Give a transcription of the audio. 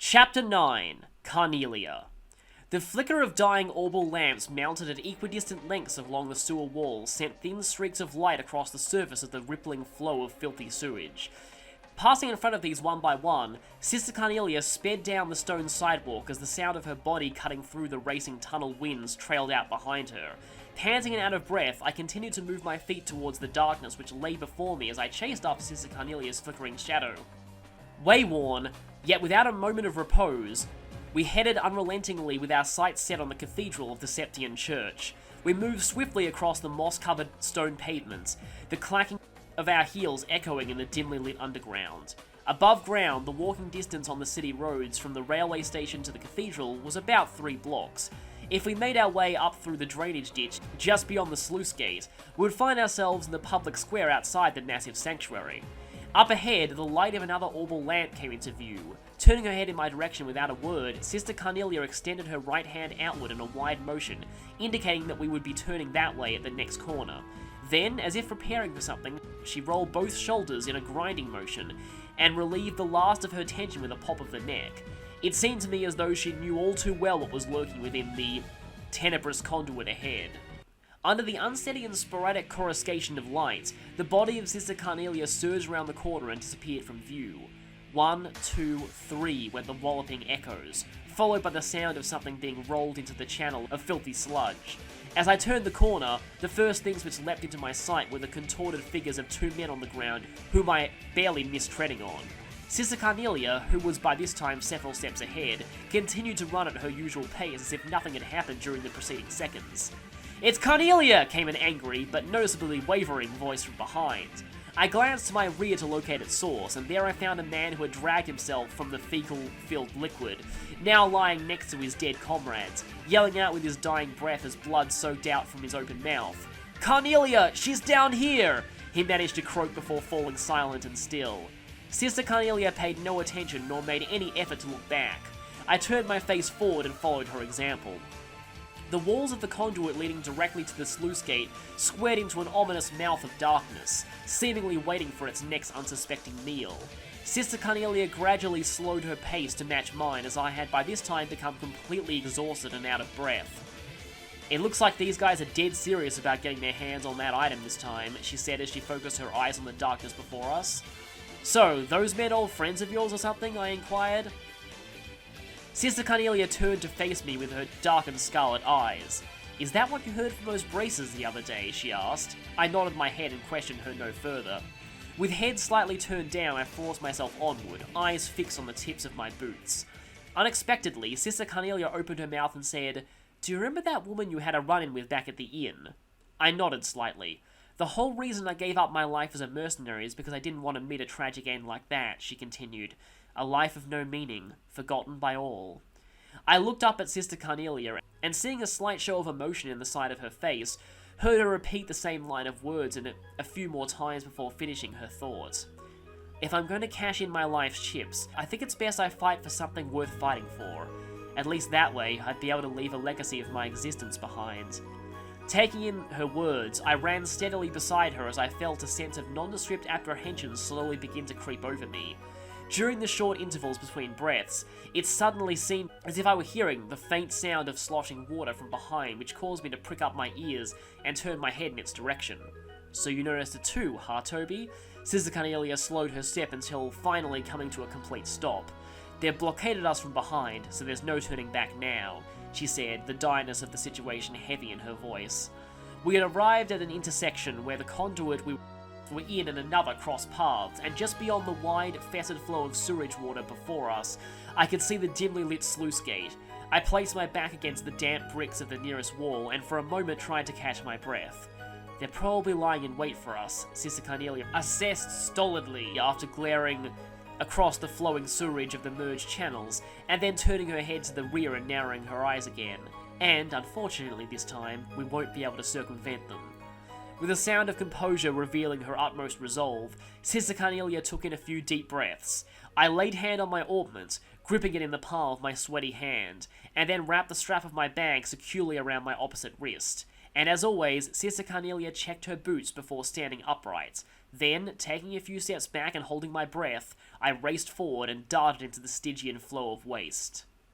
Chapter 9, Carnelia. The flicker of dying orbal lamps mounted at equidistant lengths along the sewer walls sent thin streaks of light across the surface of the rippling flow of filthy sewage. Passing in front of these one by one, Sister Carnelia sped down the stone sidewalk as the sound of her body cutting through the racing tunnel winds trailed out behind her. Panting and out of breath, I continued to move my feet towards the darkness which lay before me as I chased after Sister Carnelia's flickering shadow. Wayworn, yet without a moment of repose, we headed unrelentingly with our sights set on the cathedral of the Septian Church. We moved swiftly across the moss-covered stone pavements, the clacking of our heels echoing in the dimly lit underground. Above ground, the walking distance on the city roads from the railway station to the cathedral was about 3 blocks. If we made our way up through the drainage ditch just beyond the sluice gate, we would find ourselves in the public square outside the massive sanctuary. Up ahead, the light of another orbal lamp came into view. Turning her head in my direction without a word, Sister Carnelia extended her right hand outward in a wide motion, indicating that we would be turning that way at the next corner. Then, as if preparing for something, she rolled both shoulders in a grinding motion, and relieved the last of her tension with a pop of the neck. It seemed to me as though she knew all too well what was lurking within the tenebrous conduit ahead. Under the unsteady and sporadic coruscation of light, the body of Sister Carnelia surged around the corner and disappeared from view. 1, 2, 3 went the walloping echoes, followed by the sound of something being rolled into the channel of filthy sludge. As I turned the corner, the first things which leapt into my sight were the contorted figures of 2 men on the ground whom I barely missed treading on. Sister Carnelia, who was by this time several steps ahead, continued to run at her usual pace as if nothing had happened during the preceding seconds. "It's Carnelia!" came an angry, but noticeably wavering voice from behind. I glanced to my rear to locate its source, and there I found a man who had dragged himself from the fecal-filled liquid, now lying next to his dead comrades, yelling out with his dying breath as blood soaked out from his open mouth. "Carnelia! She's down here!" he managed to croak before falling silent and still. Sister Carnelia paid no attention nor made any effort to look back. I turned my face forward and followed her example. The walls of the conduit leading directly to the sluice gate squared into an ominous mouth of darkness, seemingly waiting for its next unsuspecting meal. Sister Carnelia gradually slowed her pace to match mine as I had by this time become completely exhausted and out of breath. "It looks like these guys are dead serious about getting their hands on that item this time," she said as she focused her eyes on the darkness before us. "So, those men old friends of yours or something?" I inquired. Sister Carnelia turned to face me with her dark and scarlet eyes. "Is that what you heard from those braces the other day?" she asked. I nodded my head and questioned her no further. With head slightly turned down, I forced myself onward, eyes fixed on the tips of my boots. Unexpectedly, Sister Carnelia opened her mouth and said, "Do you remember that woman you had a run-in with back at the inn?" I nodded slightly. "The whole reason I gave up my life as a mercenary is because I didn't want to meet a tragic end like that," she continued. "A life of no meaning, forgotten by all." I looked up at Sister Carnelia, and seeing a slight show of emotion in the side of her face, heard her repeat the same line of words a few more times before finishing her thought. "If I'm going to cash in my life's chips, I think it's best I fight for something worth fighting for. At least that way, I'd be able to leave a legacy of my existence behind." Taking in her words, I ran steadily beside her as I felt a sense of nondescript apprehension slowly begin to creep over me. During the short intervals between breaths, it suddenly seemed as if I were hearing the faint sound of sloshing water from behind, which caused me to prick up my ears and turn my head in its direction. "So you noticed it too, huh, Toby?" Sister Carnelia slowed her step until finally coming to a complete stop. "They've blockaded us from behind, so there's no turning back now," she said, the direness of the situation heavy in her voice. We had arrived at an intersection where the conduit we were in and another crossed paths, and just beyond the wide, fetid flow of sewage water before us, I could see the dimly lit sluice gate. I placed my back against the damp bricks of the nearest wall, and for a moment tried to catch my breath. "They're probably lying in wait for us," Sister Carnelia assessed stolidly after glaring across the flowing sewerage of the merged channels, and then turning her head to the rear and narrowing her eyes again. "And, unfortunately this time, we won't be able to circumvent them." With a sound of composure revealing her utmost resolve, Sister Carnelia took in a few deep breaths. I laid hand on my ornament, gripping it in the palm of my sweaty hand, and then wrapped the strap of my bag securely around my opposite wrist. And as always, Sister Carnelia checked her boots before standing upright. Then, taking a few steps back and holding my breath, I raced forward and darted into the Stygian flow of waste.